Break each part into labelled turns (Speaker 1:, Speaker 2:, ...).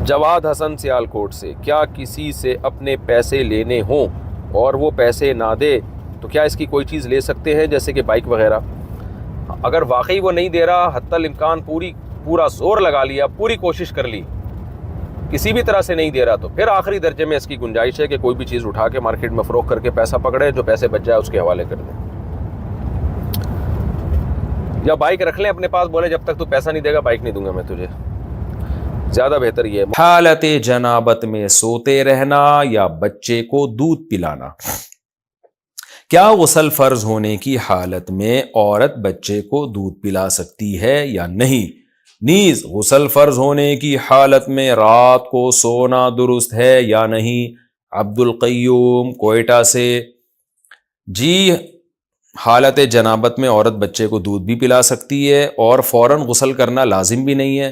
Speaker 1: جواد حسن سیالکوٹ سے، کیا کسی سے اپنے پیسے لینے ہوں اور وہ پیسے نہ دے تو کیا اس کی کوئی چیز لے سکتے ہیں جیسے کہ بائک وغیرہ؟ اگر واقعی وہ نہیں دے رہا، حتی الامکان پورا زور لگا لیا، پوری کوشش کر لی، کسی بھی طرح سے نہیں دے رہا، تو پھر آخری درجے میں اس کی گنجائش ہے کہ کوئی بھی چیز اٹھا کے مارکیٹ میں فروخت کر کے پیسہ پکڑے، جو پیسے بچ جائے اس کے حوالے کر دیں، یا بائک رکھ لیں اپنے پاس، بولے جب تک تو پیسہ نہیں دے گا بائک نہیں دوں گا میں تجھے، زیادہ بہتر یہ ہے۔
Speaker 2: حالت جنابت میں سوتے رہنا یا بچے کو دودھ پلانا۔ کیا غسل فرض ہونے کی حالت میں عورت بچے کو دودھ پلا سکتی ہے یا نہیں؟ نیز غسل فرض ہونے کی حالت میں رات کو سونا درست ہے یا نہیں؟ عبد القیوم کوئٹہ سے۔ جی، حالت جنابت میں عورت بچے کو دودھ بھی پلا سکتی ہے اور فوراً غسل کرنا لازم بھی نہیں ہے۔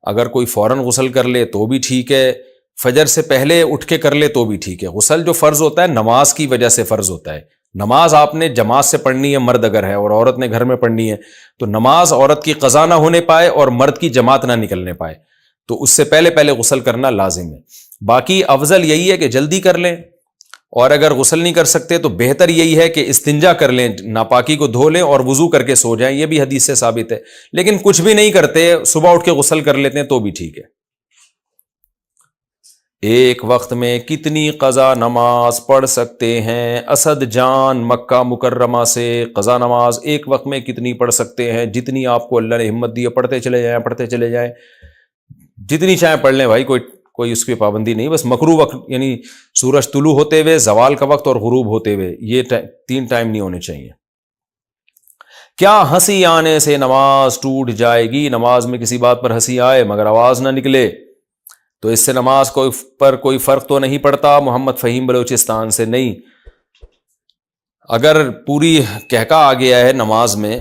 Speaker 2: اگر کوئی فوراً غسل کر لے تو بھی ٹھیک ہے، فجر سے پہلے اٹھ کے کر لے تو بھی ٹھیک ہے۔ غسل جو فرض ہوتا ہے نماز کی وجہ سے فرض ہوتا ہے۔ نماز آپ نے جماعت سے پڑھنی ہے، مرد اگر ہے، اور عورت نے گھر میں پڑھنی ہے، تو نماز عورت کی قضا نہ ہونے پائے اور مرد کی جماعت نہ نکلنے پائے تو اس سے پہلے غسل کرنا لازم ہے۔ باقی افضل یہی ہے کہ جلدی کر لیں، اور اگر غسل نہیں کر سکتے تو بہتر یہی ہے کہ استنجا کر لیں، ناپاکی کو دھو لیں اور وضو کر کے سو جائیں، یہ بھی حدیث سے ثابت ہے۔ لیکن کچھ بھی نہیں کرتے، صبح اٹھ کے غسل کر لیتے ہیں تو بھی ٹھیک ہے۔ ایک وقت میں کتنی قضا نماز پڑھ سکتے ہیں؟ اسد جان مکہ مکرمہ سے۔ قضا نماز ایک وقت میں کتنی پڑھ سکتے ہیں؟ جتنی آپ کو اللہ نے ہمت دی ہے پڑھتے چلے جائیں، جتنی چاہیں پڑھ لیں بھائی، کوئی اس کی پابندی نہیں۔ بس مکروہ وقت یعنی سورج طلوع ہوتے ہوئے، زوال کا وقت اور غروب ہوتے ہوئے، یہ 3 ٹائم نہیں ہونے چاہیے۔ کیا ہنسی آنے سے نماز ٹوٹ جائے گی؟ نماز میں کسی بات پر ہنسی آئے مگر آواز نہ نکلے تو اس سے نماز پر کوئی فرق تو نہیں پڑتا؟ محمد فہیم بلوچستان سے۔ نہیں، اگر پوری کہکا آ گیا ہے نماز میں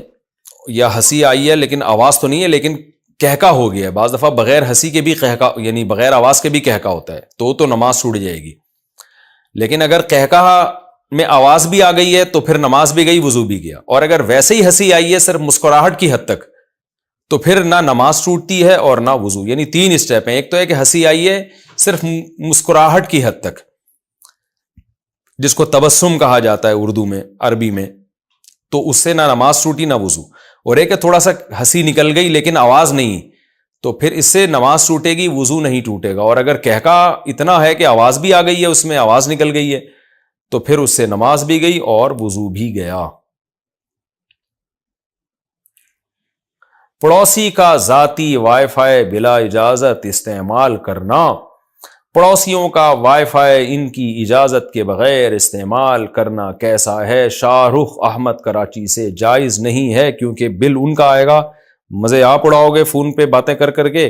Speaker 2: یا ہنسی آئی ہے لیکن آواز تو نہیں ہے، لیکن کہکا ہو گیا ہے، بعض دفعہ بغیر ہنسی کے بھی کہکا یعنی بغیر آواز کے بھی کہکا ہوتا ہے، تو نماز ٹوٹ جائے گی۔ لیکن اگر کہکا میں آواز بھی آ گئی ہے تو پھر نماز بھی گئی، وضو بھی گیا۔ اور اگر ویسے ہی ہنسی آئی ہے صرف مسکراہٹ کی حد تک تو پھر نہ نماز ٹوٹتی ہے اور نہ وضو۔ یعنی 3 اسٹیپ ہیں۔ ایک تو ہے کہ ہنسی آئی ہے صرف مسکراہٹ کی حد تک، جس کو تبسم کہا جاتا ہے اردو میں، عربی میں، تو اس سے نہ نماز ٹوٹی نہ وضو۔ اور ایک ہے تھوڑا سا ہنسی نکل گئی لیکن آواز نہیں، تو پھر اس سے نماز ٹوٹے گی، وضو نہیں ٹوٹے گا۔ اور اگر کہکا اتنا ہے کہ آواز بھی آ گئی ہے، اس میں آواز نکل گئی ہے، تو پھر اس سے نماز بھی گئی اور وضو بھی گیا۔ پڑوسی کا ذاتی وائی فائی بلا اجازت استعمال کرنا۔ پڑوسیوں کا وائی فائی ان کی اجازت کے بغیر استعمال کرنا کیسا ہے؟ شاہ رخ احمد کراچی سے۔ جائز نہیں ہے، کیونکہ بل ان کا آئے گا، مزے آپ اڑاؤ گے فون پہ باتیں کر کے،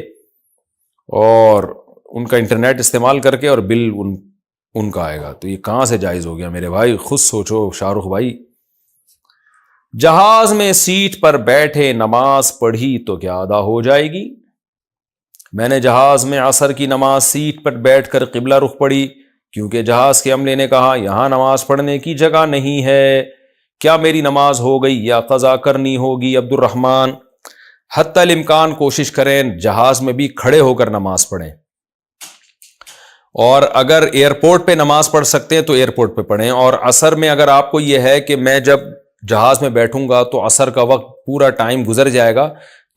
Speaker 2: اور ان کا انٹرنیٹ استعمال کر کے، اور بل ان کا آئے گا، تو یہ کہاں سے جائز ہو گیا میرے بھائی؟ خود سوچو شاہ رخ بھائی۔ جہاز میں سیٹ پر بیٹھے نماز پڑھی تو کیا ادا ہو جائے گی؟ میں نے جہاز میں عصر کی نماز سیٹ پر بیٹھ کر قبلہ رخ پڑھی، کیونکہ جہاز کے عملے نے کہا یہاں نماز پڑھنے کی جگہ نہیں ہے۔ کیا میری نماز ہو گئی یا قضا کرنی ہوگی؟ عبد الرحمن، حتی الامکان کوشش کریں جہاز میں بھی کھڑے ہو کر نماز پڑھیں، اور اگر ایئرپورٹ پہ نماز پڑھ سکتے ہیں تو ایئرپورٹ پہ پڑھیں۔ اور عصر میں اگر آپ کو یہ ہے کہ میں جب جہاز میں بیٹھوں گا تو عصر کا وقت پورا ٹائم گزر جائے گا،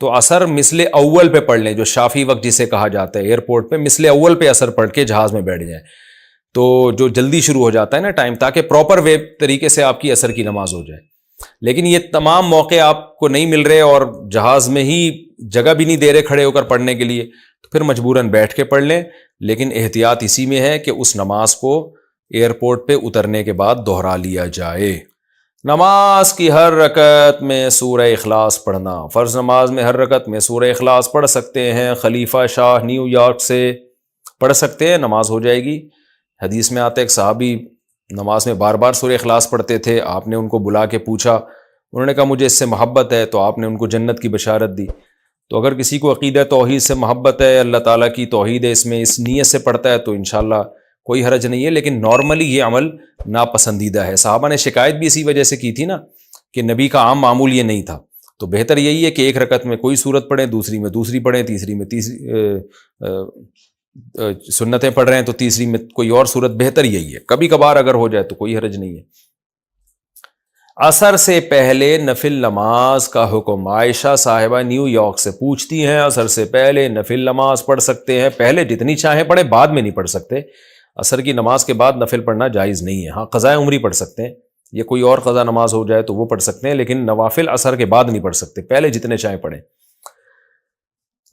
Speaker 2: تو عصر مثل اول پہ پڑھ لیں، جو شافی وقت جسے کہا جاتا ہے، ایئرپورٹ پہ مثل اول پہ عصر پڑھ کے جہاز میں بیٹھ جائیں، تو جو جلدی شروع ہو جاتا ہے نا ٹائم، تاکہ پراپر وے طریقے سے آپ کی عصر کی نماز ہو جائے۔ لیکن یہ تمام موقع آپ کو نہیں مل رہے اور جہاز میں ہی جگہ بھی نہیں دے رہے کھڑے ہو کر پڑھنے کے لیے، تو پھر مجبوراً بیٹھ کے پڑھ لیں۔ لیکن احتیاط اسی میں ہے کہ اس نماز کو ایئرپورٹ پہ اترنے کے بعد دوہرا لیا جائے۔ نماز کی ہر رکعت میں سورہ اخلاص پڑھنا۔ فرض نماز میں ہر رکعت میں سورہ اخلاص پڑھ سکتے ہیں؟ خلیفہ شاہ نیو یارک سے۔ پڑھ سکتے ہیں، نماز ہو جائے گی۔ حدیث میں آتا ہے ایک صحابی نماز میں بار بار سورہ اخلاص پڑھتے تھے، آپ نے ان کو بلا کے پوچھا، انہوں نے کہا مجھے اس سے محبت ہے، تو آپ نے ان کو جنت کی بشارت دی۔ تو اگر کسی کو عقیدہ توحید سے محبت ہے، اللہ تعالیٰ کی توحید ہے، اس میں اس نیت سے پڑھتا ہے، تو انشاءاللہ کوئی حرج نہیں ہے۔ لیکن نارملی یہ عمل ناپسندیدہ ہے۔ صحابہ نے شکایت بھی اسی وجہ سے کی تھی نا کہ نبی کا عام معمول یہ نہیں تھا، تو بہتر یہی ہے کہ ایک رکعت میں کوئی سورت پڑھیں، دوسری میں دوسری پڑھیں، تیسری میں تیسری سنتیں پڑھ رہے ہیں تو تیسری میں کوئی اور صورت بہتر یہی ہے. کبھی کبھار اگر ہو جائے تو کوئی حرج نہیں ہے. عصر سے پہلے نفل نماز کا حکم. عائشہ صاحبہ نیو یارک سے پوچھتی ہیں عصر سے پہلے نفل نماز پڑھ سکتے ہیں؟ پہلے جتنی چاہیں پڑھیں، بعد میں نہیں پڑھ سکتے. عصر کی نماز کے بعد نفل پڑھنا جائز نہیں ہے. ہاں قضاء عمری پڑھ سکتے ہیں، یا کوئی اور قضا نماز ہو جائے تو وہ پڑھ سکتے ہیں، لیکن نوافل عصر کے بعد نہیں پڑھ سکتے، پہلے جتنے چاہیں پڑھیں.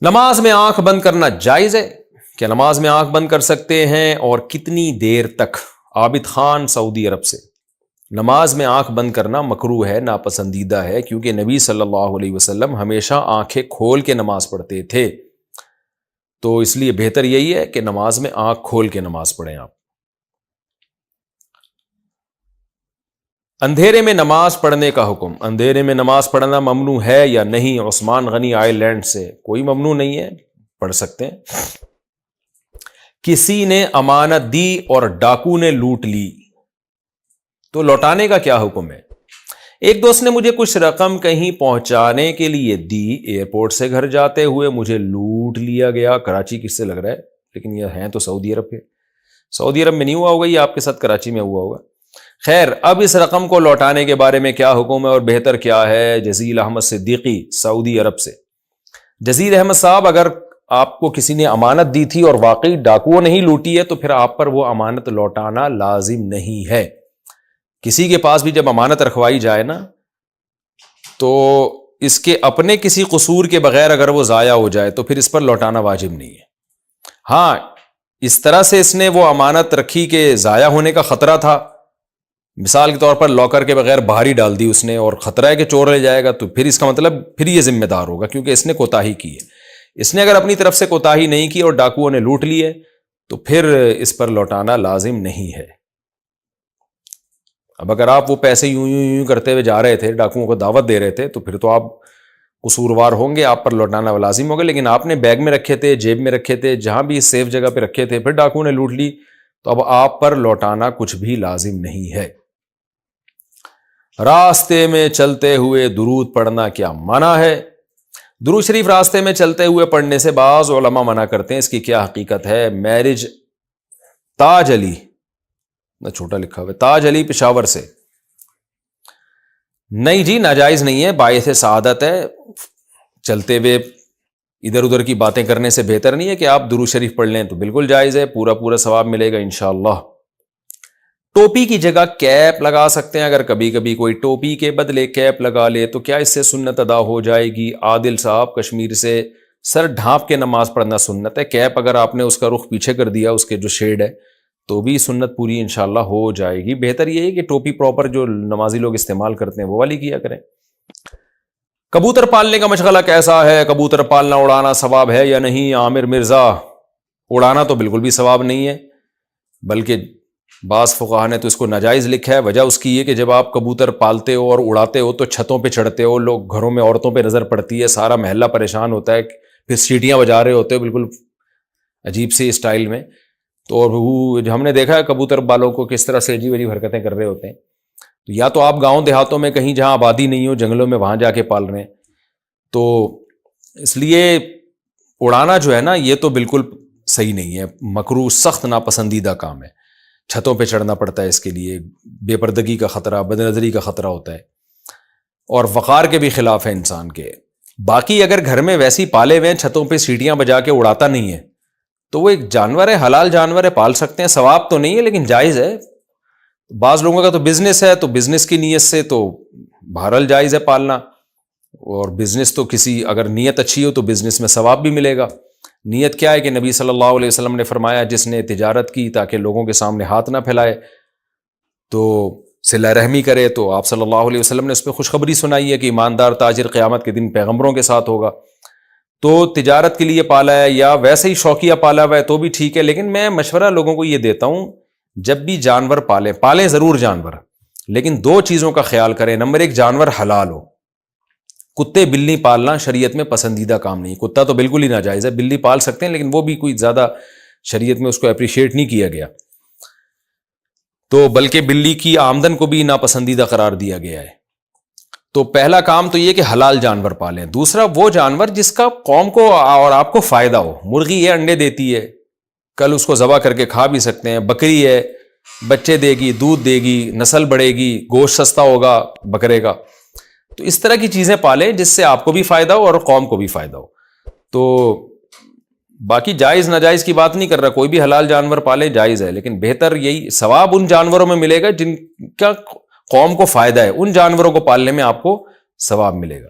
Speaker 2: نماز میں آنکھ بند کرنا جائز ہے؟ کیا نماز میں آنکھ بند کر سکتے ہیں اور کتنی دیر تک؟ عابد خان سعودی عرب سے. نماز میں آنکھ بند کرنا مکروہ ہے، ناپسندیدہ ہے، کیونکہ نبی صلی اللہ علیہ وسلم ہمیشہ آنکھیں کھول کے نماز پڑھتے تھے. تو اس لیے بہتر یہی ہے کہ نماز میں آنکھ کھول کے نماز پڑھیں آپ. اندھیرے میں نماز پڑھنے کا حکم. اندھیرے میں نماز پڑھنا ممنوع ہے یا نہیں؟ عثمان غنی آئر لینڈ سے. کوئی ممنوع نہیں ہے، پڑھ سکتے ہیں. کسی نے امانت دی اور ڈاکو نے لوٹ لی تو لوٹانے کا کیا حکم ہے؟ ایک دوست نے مجھے کچھ رقم کہیں پہنچانے کے لیے دی، ایئرپورٹ سے گھر جاتے ہوئے مجھے لوٹ لیا گیا. کراچی کس سے لگ رہا ہے، لیکن یہ ہیں تو سعودی عرب کے. سعودی عرب میں نہیں ہوا ہوگا، یہ آپ کے ساتھ کراچی میں ہوا ہوگا. خیر، اب اس رقم کو لوٹانے کے بارے میں کیا حکم ہے اور بہتر کیا ہے؟ جزیل احمد صدیقی سعودی عرب سے. جزیل احمد صاحب، اگر آپ کو کسی نے امانت دی تھی اور واقعی ڈاکوؤں نہیں لوٹی ہے تو پھر آپ پر وہ امانت لوٹانا لازم نہیں ہے. کسی کے پاس بھی جب امانت رکھوائی جائے نا تو اس کے اپنے کسی قصور کے بغیر اگر وہ ضائع ہو جائے تو پھر اس پر لوٹانا واجب نہیں ہے. ہاں، اس طرح سے اس نے وہ امانت رکھی کہ ضائع ہونے کا خطرہ تھا، مثال کے طور پر لاکر کے بغیر باہر ہی ڈال دی اس نے اور خطرہ ہے کہ چور لے جائے گا، تو پھر اس کا مطلب پھر یہ ذمہ دار ہوگا کیونکہ اس نے کوتاہی کی ہے. اس نے اگر اپنی طرف سے کوتاہی نہیں کی اور ڈاکوؤں نے لوٹ لی ہے تو پھر اس پر لوٹانا لازم نہیں ہے. اب اگر آپ وہ پیسے یوں کرتے ہوئے جا رہے تھے، ڈاکوؤں کو دعوت دے رہے تھے، تو پھر تو آپ قصوروار ہوں گے، آپ پر لوٹانا لازم ہوگا. لیکن آپ نے بیگ میں رکھے تھے، جیب میں رکھے تھے، جہاں بھی سیف جگہ پہ رکھے تھے، پھر ڈاکوؤں نے لوٹ لی تو اب آپ پر لوٹانا کچھ بھی لازم نہیں ہے. راستے میں چلتے ہوئے درود پڑھنا کیا منع ہے؟ درود شریف راستے میں چلتے ہوئے پڑھنے سے بعض علماء منع کرتے ہیں، اس کی کیا حقیقت ہے؟ میرج تاج علی، نہ چھوٹا لکھا ہوا، تاج علی پشاور سے. نہیں جی، ناجائز نہیں ہے، باعث سعادت ہے. چلتے ہوئے ادھر ادھر کی باتیں کرنے سے بہتر نہیں ہے کہ آپ درود شریف پڑھ لیں، تو بالکل جائز ہے، پورا ثواب ملے گا انشاءاللہ. ٹوپی کی جگہ کیپ لگا سکتے ہیں؟ اگر کبھی کبھی کوئی ٹوپی کے بدلے کیپ لگا لے تو کیا اس سے سنت ادا ہو جائے گی؟ عادل صاحب کشمیر سے. سر ڈھانپ کے نماز پڑھنا سنت ہے، کیپ اگر آپ نے اس کا رخ پیچھے کر دیا، اس کے جو شیڈ ہے، تو بھی سنت پوری انشاءاللہ ہو جائے گی. بہتر یہ ہے کہ ٹوپی پراپر جو نمازی لوگ استعمال کرتے ہیں وہ والی کیا کریں. کبوتر پالنے کا مشغلہ کیسا ہے؟ کبوتر پالنا اڑانا ثواب ہے یا نہیں؟ عامر مرزا. اڑانا تو بالکل بھی ثواب نہیں ہے، بلکہ بعض فقہا نے تو اس کو ناجائز لکھا ہے. وجہ اس کی یہ کہ جب آپ کبوتر پالتے ہو اور اڑاتے ہو تو چھتوں پہ چڑھتے ہو، لوگ گھروں میں عورتوں پہ نظر پڑتی ہے، سارا محلہ پریشان ہوتا ہے، پھر سیٹیاں بجا رہے ہوتے ہو بالکل عجیب سی اسٹائل میں. تو ہم نے دیکھا ہے کبوتر بالوں کو کس طرح سے عجیب عجیب حرکتیں کر رہے ہوتے ہیں. تو یا تو آپ گاؤں دیہاتوں میں کہیں جہاں آبادی نہیں ہو، جنگلوں میں، وہاں جا کے پال رہے ہیں. تو اس لیے اڑانا جو ہے نا یہ تو بالکل صحیح نہیں ہے، مکروہ، سخت ناپسندیدہ کام ہے. چھتوں پہ چڑھنا پڑتا ہے، اس کے لیے بے پردگی کا خطرہ، بد نظری کا خطرہ ہوتا ہے، اور وقار کے بھی خلاف ہے انسان کے. باقی اگر گھر میں ویسی پالے ہوئے ہیں، چھتوں پہ سیٹیاں بجا کے اڑاتا نہیں ہے، تو وہ ایک جانور ہے، حلال جانور ہے، پال سکتے ہیں. ثواب تو نہیں ہے لیکن جائز ہے. بعض لوگوں کا تو بزنس ہے، تو بزنس کی نیت سے تو بہرحال جائز ہے پالنا. اور بزنس تو کسی اگر نیت اچھی ہو تو بزنس میں ثواب بھی ملے گا. نیت کیا ہے کہ نبی صلی اللہ علیہ وسلم نے فرمایا جس نے تجارت کی تاکہ لوگوں کے سامنے ہاتھ نہ پھیلائے تو صلہ رحمی کرے، تو آپ صلی اللہ علیہ وسلم نے اس پہ خوشخبری سنائی ہے کہ ایماندار تاجر قیامت کے دن پیغمبروں کے ساتھ ہوگا. تو تجارت کے لیے پالا ہے یا ویسے ہی شوقیہ پالا ہوا ہے تو بھی ٹھیک ہے، لیکن میں مشورہ لوگوں کو یہ دیتا ہوں جب بھی جانور پالیں ضرور جانور، لیکن دو چیزوں کا خیال کریں. نمبر ایک، جانور حلال ہو. کتے بلی پالنا شریعت میں پسندیدہ کام نہیں. کتا تو بالکل ہی ناجائز ہے، بلی پال سکتے ہیں لیکن وہ بھی کوئی زیادہ شریعت میں اس کو اپریشیٹ نہیں کیا گیا، تو بلکہ بلی کی آمدن کو بھی ناپسندیدہ قرار دیا گیا ہے. تو پہلا کام تو یہ کہ حلال جانور پالیں. دوسرا، وہ جانور جس کا قوم کو اور آپ کو فائدہ ہو. مرغی یہ انڈے دیتی ہے، کل اس کو ذبح کر کے کھا بھی سکتے ہیں. بکری ہے, بچے دے گی, دودھ دے گی, نسل بڑھے گی, گوشت سستا ہوگا بکرے کا. تو اس طرح کی چیزیں پالیں جس سے آپ کو بھی فائدہ ہو اور قوم کو بھی فائدہ ہو. تو باقی جائز ناجائز کی بات نہیں کر رہا, کوئی بھی حلال جانور پالے جائز ہے, لیکن بہتر یہی ثواب ان جانوروں میں ملے گا جن کا قوم کو فائدہ ہے, ان جانوروں کو پالنے میں آپ کو ثواب ملے گا.